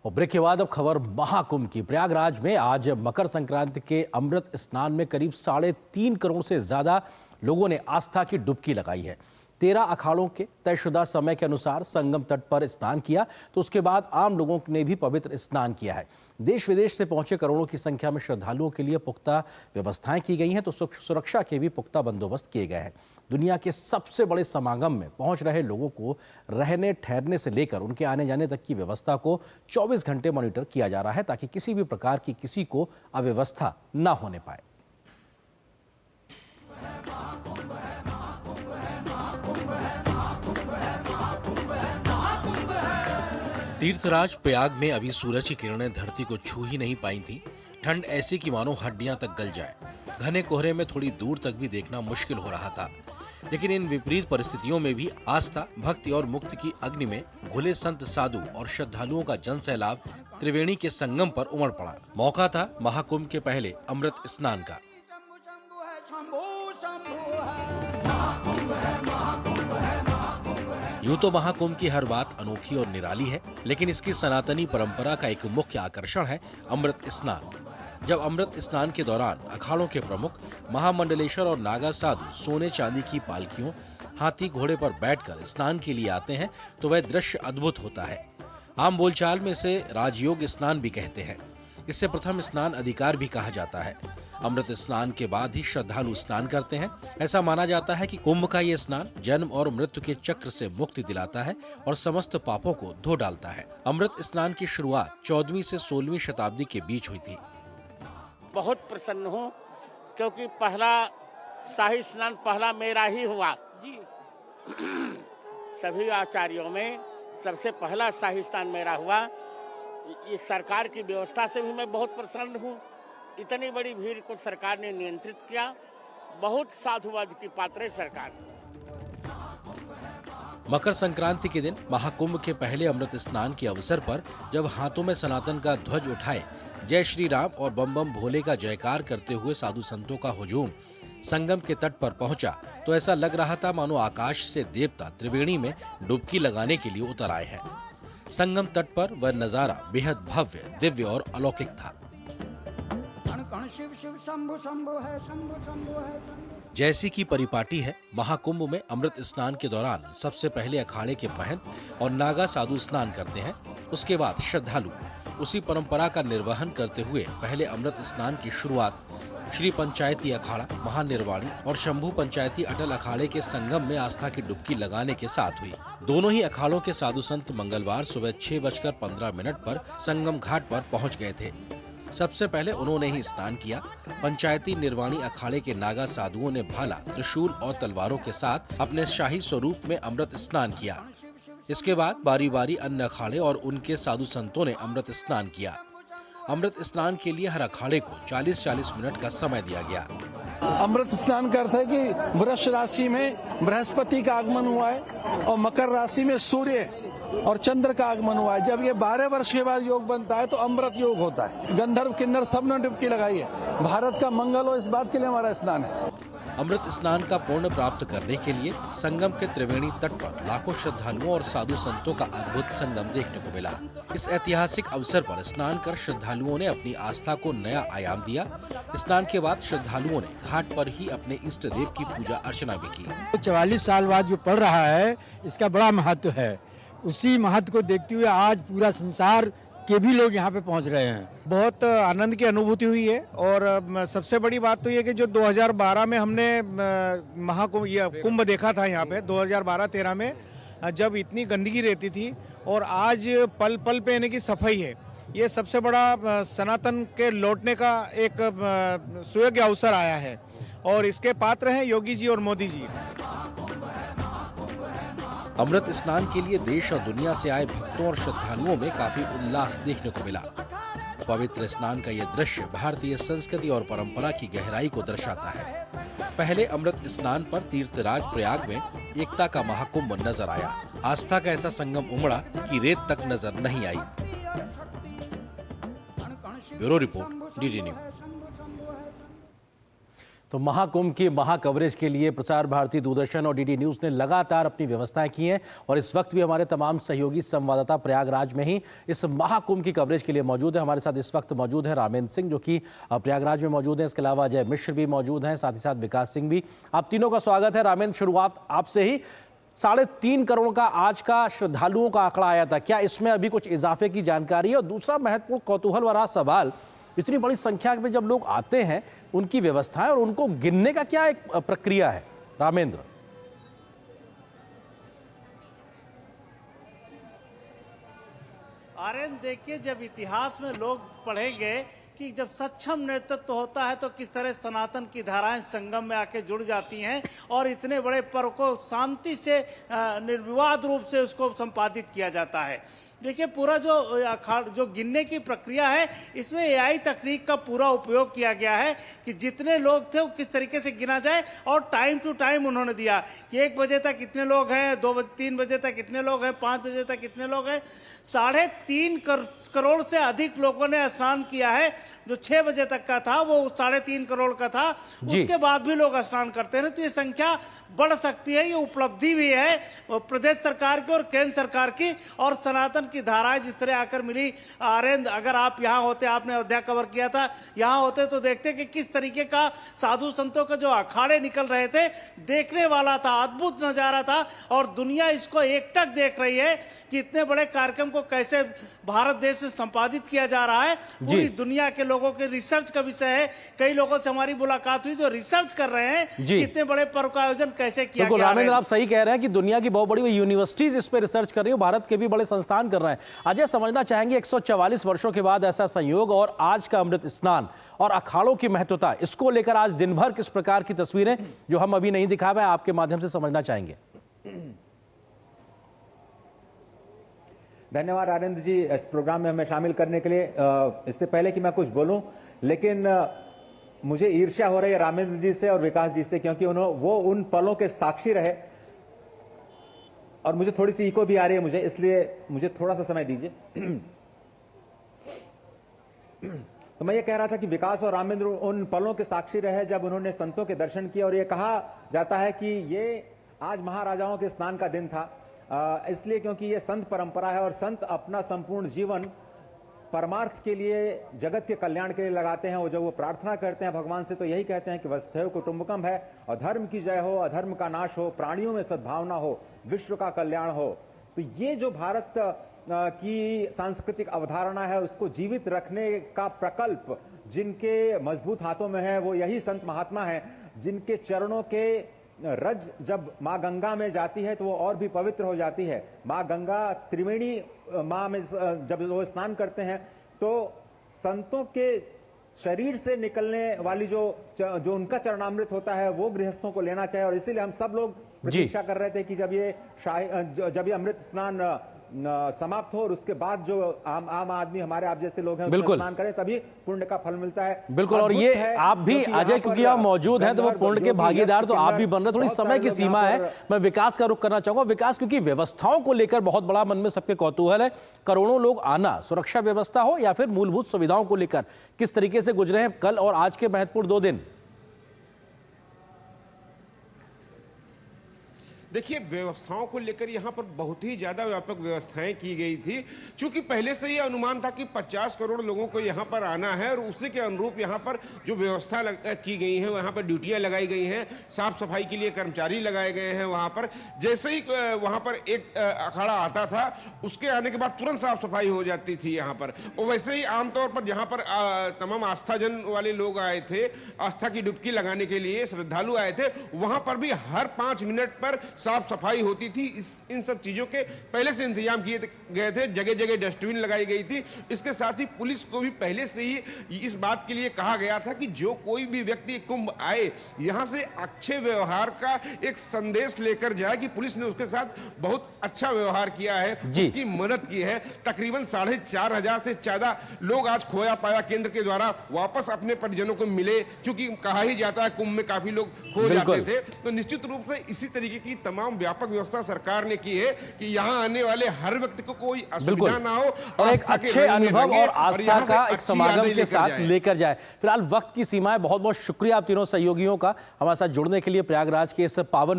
और ब्रेक के बाद अब खबर महाकुंभ की। प्रयागराज में आज मकर संक्रांति के अमृत स्नान में करीब 3.5 करोड़ से ज्यादा लोगों ने आस्था की डुबकी लगाई है। 13 अखाड़ों के तयशुदा समय के अनुसार संगम तट पर स्नान किया, तो उसके बाद आम लोगों ने भी पवित्र स्नान किया है। देश विदेश से पहुंचे करोड़ों की संख्या में श्रद्धालुओं के लिए पुख्ता व्यवस्थाएं की गई हैं, तो सुरक्षा के भी पुख्ता बंदोबस्त किए गए हैं। दुनिया के सबसे बड़े समागम में पहुंच रहे लोगों को रहने ठहरने से लेकर उनके आने जाने तक की व्यवस्था को 24 घंटे मॉनिटर किया जा रहा है, ताकि किसी भी प्रकार की किसी को अव्यवस्था न होने पाए। तीर्थराज प्रयाग में अभी सूरज की किरणें धरती को छू ही नहीं पाई थी। ठंड ऐसी कि मानो हड्डियां तक गल जाए। घने कोहरे में थोड़ी दूर तक भी देखना मुश्किल हो रहा था, लेकिन इन विपरीत परिस्थितियों में भी आस्था, भक्ति और मुक्ति की अग्नि में घुले संत, साधु और श्रद्धालुओं का जन सैलाब त्रिवेणी के संगम पर उमड़ पड़ा। मौका था महाकुंभ के पहले अमृत स्नान का। यूं तो महाकुंभ की हर बात अनोखी और निराली है, लेकिन इसकी सनातनी परंपरा का एक मुख्य आकर्षण है अमृत स्नान। जब अमृत स्नान के दौरान अखाड़ों के प्रमुख महामंडलेश्वर और नागा साधु सोने चांदी की पालकियों, हाथी घोड़े पर बैठकर स्नान के लिए आते हैं, तो वह दृश्य अद्भुत होता है। आम बोलचाल में इसे राजयोग स्नान भी कहते हैं। इससे प्रथम स्नान अधिकार भी कहा जाता है। अमृत स्नान के बाद ही श्रद्धालु स्नान करते हैं। ऐसा माना जाता है कि कुंभ का ये स्नान जन्म और मृत्यु के चक्र से मुक्ति दिलाता है और समस्त पापों को धो डालता है। अमृत स्नान की शुरुआत 14वीं से 16वीं शताब्दी के बीच हुई थी। बहुत प्रसन्न हूँ, क्योंकि पहला शाही स्नान पहला मेरा ही हुआ जी। सभी आचार्यों में सबसे पहला शाही स्नान मेरा हुआ। इस सरकार की व्यवस्था से भी मैं बहुत प्रसन्न हूँ। इतनी बड़ी भीड़ को सरकार ने नियंत्रित किया। बहुत साधुवाद की पात्र है सरकार। मकर संक्रांति के दिन महाकुंभ के पहले अमृत स्नान के अवसर पर जब हाथों में सनातन का ध्वज उठाए जय श्री राम और बम बम भोले का जयकार करते हुए साधु संतों का हुजूम संगम के तट पर पहुंचा, तो ऐसा लग रहा था मानो आकाश से देवता त्रिवेणी में डुबकी लगाने के लिए उतर आए हैं। संगम तट पर वह नजारा बेहद भव्य, दिव्य और अलौकिक था। जैसी की परिपाटी है, महाकुंभ में अमृत स्नान के दौरान सबसे पहले अखाड़े के महंत और नागा साधु स्नान करते हैं। उसके बाद श्रद्धालु उसी परंपरा का निर्वहन करते हुए पहले अमृत स्नान की शुरुआत श्री पंचायती अखाड़ा, महानिर्वाणी और शंभू पंचायती अटल अखाड़े के संगम में आस्था की डुबकी लगाने के साथ हुई। दोनों ही अखाड़ों के साधु संत मंगलवार सुबह 6:15 पर संगम घाट पर पहुंच गए थे। सबसे पहले उन्होंने ही स्नान किया। पंचायती निर्वाणी अखाड़े के नागा साधुओं ने भाला, त्रिशूल और तलवारों के साथ अपने शाही स्वरूप में अमृत स्नान किया। इसके बाद बारी बारी अन्य अखाड़े और उनके साधु संतों ने अमृत स्नान किया। अमृत स्नान के लिए हर अखाड़े को 40-40 मिनट का समय दिया गया। अमृत स्नान का अर्थ है कि वृष राशि में बृहस्पति का आगमन हुआ है और मकर राशि में सूर्य और चंद्र का आगमन हुआ है। जब ये 12 वर्ष के बाद योग बनता है तो अमृत योग होता है। गंधर्व किन्नर सब ने डुबकी लगाई है। भारत का मंगल हो, इस बात के लिए हमारा स्नान है। अमृत स्नान का पुण्य प्राप्त करने के लिए संगम के त्रिवेणी तट पर लाखों श्रद्धालुओं और साधु संतों का अद्भुत संगम देखने को मिला। इस ऐतिहासिक अवसर पर स्नान कर श्रद्धालुओं ने अपनी आस्था को नया आयाम दिया। स्नान के बाद श्रद्धालुओं ने घाट पर ही अपने इष्ट देव की पूजा अर्चना भी की। 44 साल बाद जो पड़ रहा है, इसका बड़ा महत्व है। उसी महत्व को देखते हुए आज पूरा संसार के भी लोग यहाँ पे पहुँच रहे हैं। बहुत आनंद की अनुभूति हुई है। और सबसे बड़ी बात तो ये कि जो 2012 में हमने महाकुंभ कुंभ देखा था यहाँ पे 2012-13 में, जब इतनी गंदगी रहती थी, और आज पल पल पे यानी कि सफाई है। ये सबसे बड़ा सनातन के लौटने का एक सुयोग्य अवसर आया है, और इसके पात्र हैं योगी जी और मोदी जी। अमृत स्नान के लिए देश और दुनिया से आए भक्तों और श्रद्धालुओं में काफी उल्लास देखने को मिला। पवित्र स्नान का यह दृश्य भारतीय संस्कृति और परंपरा की गहराई को दर्शाता है। पहले अमृत स्नान पर तीर्थराज प्रयाग में एकता का महाकुंभ नजर आया। आस्था का ऐसा संगम उमड़ा कि रेत तक नजर नहीं आई। Bureau report, DD news. तो महाकुंभ की महाकवरेज के लिए प्रसार भारती, दूरदर्शन और डीडी न्यूज़ ने लगातार अपनी व्यवस्थाएं की हैं और इस वक्त भी हमारे तमाम सहयोगी संवाददाता प्रयागराज में ही इस महाकुंभ की कवरेज के लिए मौजूद है। हमारे साथ इस वक्त मौजूद है रामेंद्र सिंह, जो कि प्रयागराज में मौजूद हैं। इसके अलावा अजय मिश्र भी मौजूद हैं, साथ ही साथ विकास सिंह भी। आप तीनों का स्वागत है। रामेंद्र, शुरुआत आपसे ही। 3.5 करोड़ का आज का श्रद्धालुओं का आंकड़ा आया था, क्या इसमें अभी कुछ इजाफे की जानकारी है? और दूसरा महत्वपूर्ण कौतूहल वाला सवाल, इतनी बड़ी संख्या में जब लोग आते हैं, उनकी व्यवस्थाएं और उनको गिनने का क्या एक प्रक्रिया है? रामेंद्र। आर्यन, देखिए, जब इतिहास में लोग पढ़ेंगे कि जब सक्षम नेतृत्व होता है तो किस तरह सनातन की धाराएं संगम में आके जुड़ जाती हैं और इतने बड़े पर्व को शांति से निर्विवाद रूप से उसको संपादित किया जाता है। देखिए, पूरा जो गिनने की प्रक्रिया है, इसमें एआई तकनीक का पूरा उपयोग किया गया है कि जितने लोग थे वो किस तरीके से गिना जाए, और टाइम टू टाइम उन्होंने दिया कि 1 बजे तक कितने लोग हैं, 3 बजे तक कितने लोग हैं, 5 बजे तक कितने लोग हैं। 3.5 करोड़ से अधिक लोगों ने स्नान किया है। जो 6 बजे तक का था वो 3.5 करोड़ का था, उसके बाद भी लोग स्नान करते हैं। तो ये संख्या बढ़ सकती है, ये उपलब्धि भी है प्रदेश सरकार की और केंद्र सरकार की, और सनातन की धाराएं जिस तरह आकर मिली। आर्यन, अगर आप यहाँ होते, आपने अयोध्या कवर किया था, यहाँ होते तो देखते कि किस तरीके का साधु संतों का जो अखाड़े निकल रहे थे, देखने वाला था, अद्भुत नजारा था। और दुनिया इसको एकटक देख रही है कि इतने बड़े कार्यक्रम को कैसे भारत देश में संपादित किया जा रहा है। पूरी दुनिया के लोगों के रिसर्च का विषय है। कई लोगों से हमारी मुलाकात हुई जो रिसर्च कर रहे हैं कि इतने बड़े पर्व का आयोजन कैसे किया गया। रामेंद्र, आप सही कह रहे हैं कि दुनिया की बहुत बड़ी यूनिवर्सिटीज इस पर रिसर्च कर रही है, भारत के भी बड़े संस्थान कर रहे हैं। अजय, समझना चाहेंगे 144 वर्षों के बाद ऐसा संयोग और आज का अमृत स्नान और अखाड़ों की महत्वता, इसको लेकर आज दिन भर किस प्रकार की तस्वीरें जो हम अभी नहीं दिखा पाए, आपके माध्यम से समझना चाहेंगे। धन्यवाद आनंद जी इस प्रोग्राम में हमें शामिल करने के लिए। इससे पहले कि मैं कुछ बोलूं, लेकिन मुझे ईर्ष्या हो रही है रामेंद्र जी से और विकास जी से, क्योंकि वो उन पलों के साक्षी रहे और मुझे थोड़ी सी इको भी आ रही है मुझे, इसलिए मुझे थोड़ा सा समय दीजिए। तो मैं ये कह रहा था कि विकास और रामेंद्र उन पलों के साक्षी रहे जब उन्होंने संतों के दर्शन किए, और ये कहा जाता है कि ये आज महाराजाओं के स्नान का दिन था, इसलिए क्योंकि ये संत परंपरा है और संत अपना संपूर्ण जीवन परमार्थ के लिए, जगत के कल्याण के लिए लगाते हैं। वो जब वो प्रार्थना करते हैं भगवान से तो यही कहते हैं कि वसुधैव कुटुंबकम है, और धर्म की जय हो, अधर्म का नाश हो, प्राणियों में सद्भावना हो, विश्व का कल्याण हो। तो ये जो भारत की सांस्कृतिक अवधारणा है, उसको जीवित रखने का प्रकल्प जिनके मजबूत हाथों में है, वो यही संत महात्मा है, जिनके चरणों के रज जब माँ गंगा में जाती है तो वो और भी पवित्र हो जाती है। माँ गंगा त्रिवेणी माँ में जब वो स्नान करते हैं तो संतों के शरीर से निकलने वाली जो उनका चरणामृत होता है वो गृहस्थों को लेना चाहिए। और इसीलिए हम सब लोग प्रतीक्षा कर रहे थे कि जब ये अमृत स्नान समाप्त हो और उसके बाद जो आम आदमी, हमारे आप जैसे लोग हैं, उसमें स्नान करें, तभी पुण्य का फल मिलता है। बिल्कुल, और ये आप भी अजय, क्योंकि आप मौजूद हैं तो वो पुण्य के भागीदार तो आप भी बन रहे। थोड़ी समय की सीमा है, मैं विकास का रुख करना चाहूंगा। विकास, क्योंकि व्यवस्थाओं को लेकर बहुत बड़ा मन में सबके कौतूहल है, करोड़ों लोग आना, सुरक्षा व्यवस्था हो या फिर मूलभूत सुविधाओं को लेकर किस तरीके से गुजरे हैं कल और आज के महत्वपूर्ण 2 दिन? देखिए, व्यवस्थाओं को लेकर यहाँ पर बहुत ही ज़्यादा व्यापक व्यवस्थाएं की गई थी, क्योंकि पहले से ही अनुमान था कि 50 करोड़ लोगों को यहाँ पर आना है, और उसी के अनुरूप यहाँ पर जो व्यवस्था की गई है, वहाँ पर ड्यूटियाँ लगाई गई हैं, साफ सफाई के लिए कर्मचारी लगाए गए हैं। वहाँ पर जैसे ही वहाँ पर एक अखाड़ा आता था, उसके आने के बाद तुरंत साफ सफाई हो जाती थी यहाँ पर। और वैसे ही आमतौर पर यहाँ पर तमाम आस्थाजन वाले लोग आए थे, आस्था की डुबकी लगाने के लिए श्रद्धालु आए थे, वहाँ पर भी हर 5 मिनट पर साफ सफाई होती थी। इन सब चीजों के पहले से इंतजाम किए गए थे, जगह जगह डस्टबिन लगाई गई थी। इसके साथ ही पुलिस को भी पहले से ही इस बात के लिए कहा गया था कि जो कोई भी व्यक्ति कुंभ आए, यहां से अच्छे व्यवहार का एक संदेश लेकर जाए, कि पुलिस ने उसके साथ बहुत अच्छा व्यवहार किया है, उसकी मदद की है। तकरीबन 4,500 से ज्यादा लोग आज खोया पाया केंद्र के द्वारा वापस अपने परिजनों को मिले, क्योंकि कहा ही जाता है कुंभ में काफी लोग खो जाते थे। तो निश्चित रूप से इसी तरीके की तमाम व्यापक व्यवस्था सरकार ने की है कि यहाँ आने वाले हर व्यक्ति को कोई असुविधा बिल्कुल ना हो और एक आस्था के अच्छे रंग में अनुभव रंगे और आस्था यहाँ से का एक अच्छी समागम यादें के लेकर साथ जाए। लेकर जाए। फिलहाल वक्त की सीमा है। बहुत बहुत शुक्रिया आप तीनों सहयोगियों का हमारे साथ जुड़ने के लिए प्रयागराज के इस पावन